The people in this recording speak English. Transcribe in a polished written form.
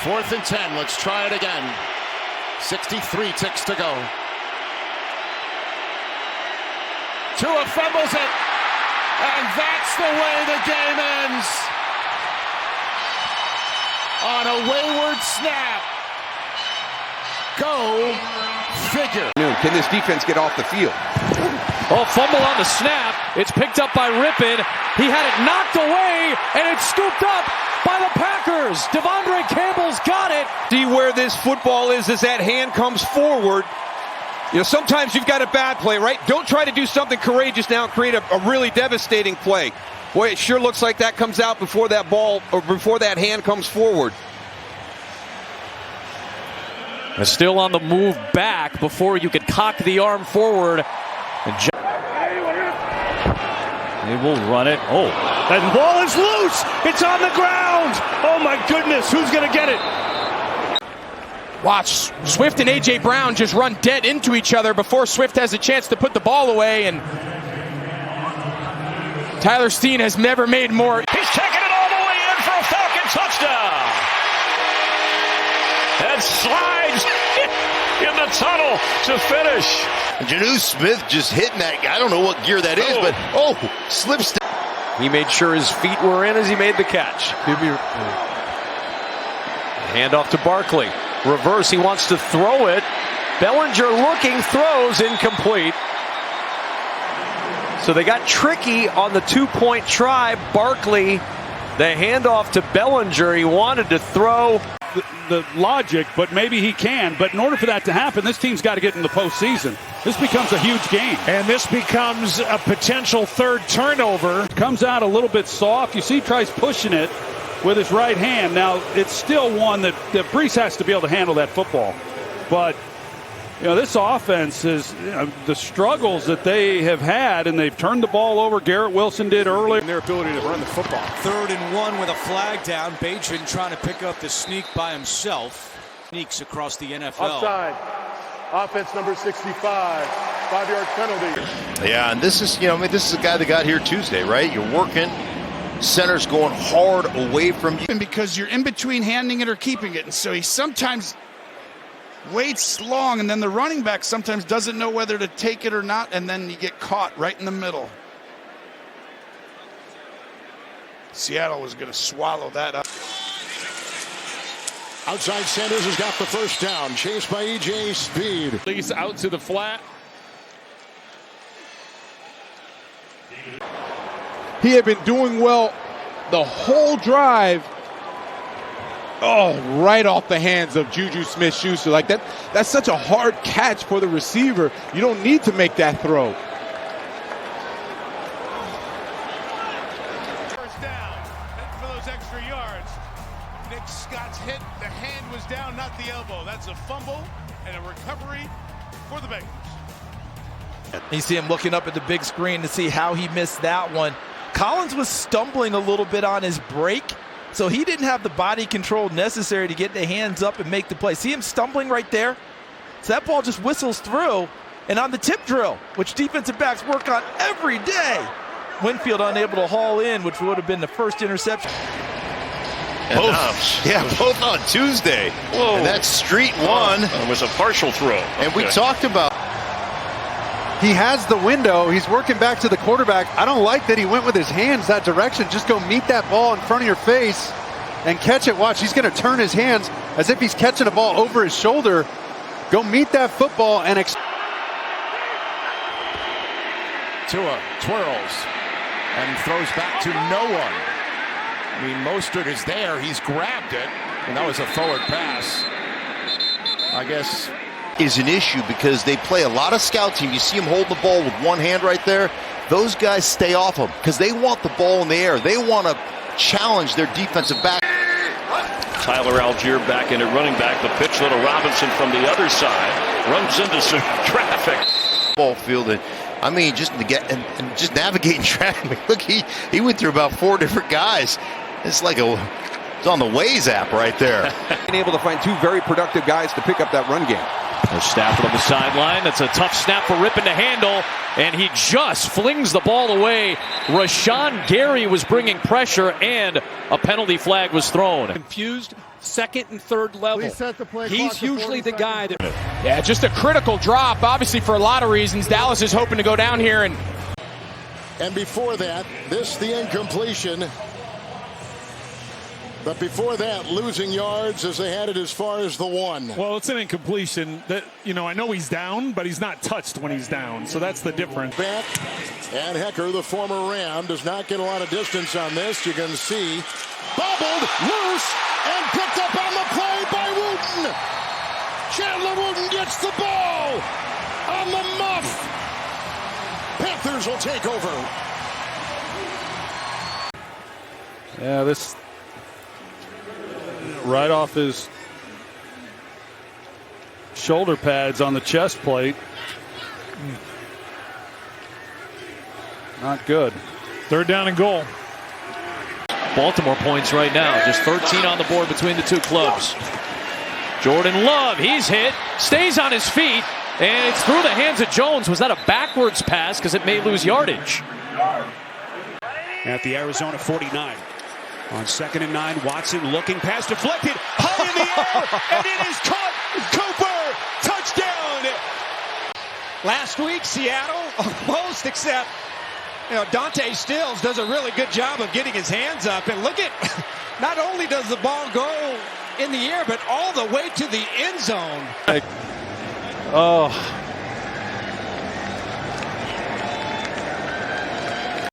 4th and 10. Let's try it again. 63 ticks to go. Tua fumbles it. And that's the way the game ends. On a wayward snap. Go figure. Can this defense get off the field? Oh, fumble on the snap. It's picked up by Rippon. He had it knocked away, and it's scooped up by the Packers. Devondre Campbell's got it. See where this football is as that hand comes forward. You know, sometimes you've got a bad play, right? Don't try to do something courageous now and create a really devastating play. Boy, it sure looks like that comes out before that ball or before that hand comes forward. And still on the move back before you could cock the arm forward. And they will run it. Oh, that ball is loose. It's on the ground. Oh my goodness, who's going to get it? Watch Swift and A.J. Brown just run dead into each other before Swift has a chance to put the ball away, and Tyler Steen has never made more. He's taking it all the way in for a Falcon touchdown. And slides in the tunnel to finish. Jonnu Smith just hitting that guy. I don't know what gear that is, but slips. he made sure his feet were in as he made the catch. Hand off to Barkley. Reverse, he wants to throw it. Bellinger looking, throws incomplete. So they got tricky on the 2-point try. Barkley, the handoff to Bellinger. He wanted to throw. The logic, but maybe he can. But in order for that to happen, this team's got to get in the postseason. This becomes a huge game. And this becomes a potential third turnover. Comes out a little bit soft. You see, he tries pushing it with his right hand. Now, it's still one that Brees has to be able to handle that football. But, you know, this offense is the struggles that they have had, and they've turned the ball over. Garrett Wilson did earlier. And their ability to run the football. 3rd and 1 with a flag down. Batron trying to pick up the sneak by himself. Sneaks across the NFL. Offside. Offense number 65. 5-yard penalty. Yeah, and this is, this is a guy that got here Tuesday, right? You're working. Center's going hard away from you. Because you're in between handing it or keeping it. And so he sometimes waits long, and then the running back sometimes doesn't know whether to take it or not, and then you get caught right in the middle. Seattle was going to swallow that up. Outside Sanders has got the first down. Chased by E.J. Speed. He's out to the flat. He had been doing well the whole drive. Oh, right off the hands of Juju Smith-Schuster. Like that's such a hard catch for the receiver. You don't need to make that throw. First down. Heading for those extra yards. Nick Scott's hit. The hand was down, not the elbow. That's a fumble and a recovery for the Bengals. You see him looking up at the big screen to see how he missed that one. Collins was stumbling a little bit on his break, so he didn't have the body control necessary to get the hands up and make the play. See him stumbling right there? So that ball just whistles through. And on the tip drill, which defensive backs work on every day, Winfield unable to haul in, which would have been the first interception. Both on Tuesday. Whoa. And that's Street one. It was a partial throw. And we talked about. He has the window. He's working back to the quarterback. I don't like that he went with his hands that direction. Just go meet that ball in front of your face and catch it. Watch, he's going to turn his hands as if he's catching a ball over his shoulder. Go meet that football and Tua twirls and throws back to no one. I mean, Mostert is there. He's grabbed it, and that was a forward pass. I guess is an issue because they play a lot of scout team. You see them hold the ball with one hand right there. Those guys stay off them because they want the ball in the air. They want to challenge their defensive back. Tyler Algier back into running back. The pitch, little Robinson from the other side. Runs into some traffic. Ball field. And I mean, just to get and just navigating traffic. Look, he went through about 4 different guys. It's like it's on the Waze app right there. Being able to find 2 very productive guys to pick up that run game. There's Stafford on the sideline. That's a tough snap for Rypien to handle, and he just flings the ball away. Rashawn Gary was bringing pressure, and a penalty flag was thrown. Confused second and third level. He's usually the guy that... Yeah, just a critical drop, obviously for a lot of reasons. Dallas is hoping to go down here. And before that, the incompletion. But before that, losing yards as they had it as far as the 1. Well, it's an incompletion. That, you know, I know he's down, but he's not touched when he's down. So that's the difference. Back, and Hecker, the former Ram, does not get a lot of distance on this. You can see bobbled, loose, and picked up on the play by Wooten. Chandler Wooten gets the ball on the muff. Panthers will take over. Yeah, this right off his shoulder pads on the chest plate. Not good. Third down and goal. Baltimore points right now. Just 13 on the board between the two clubs. Jordan Love, he's hit, stays on his feet, and it's through the hands of Jones. Was that a backwards pass? Because it may lose yardage. At the Arizona 49. On 2nd and 9, Watson looking pass deflected, high in the air, and it is caught. Cooper, touchdown. Last week, Seattle almost, except Dante Stills does a really good job of getting his hands up. And look at, not only does the ball go in the air, but all the way to the end zone. Oh.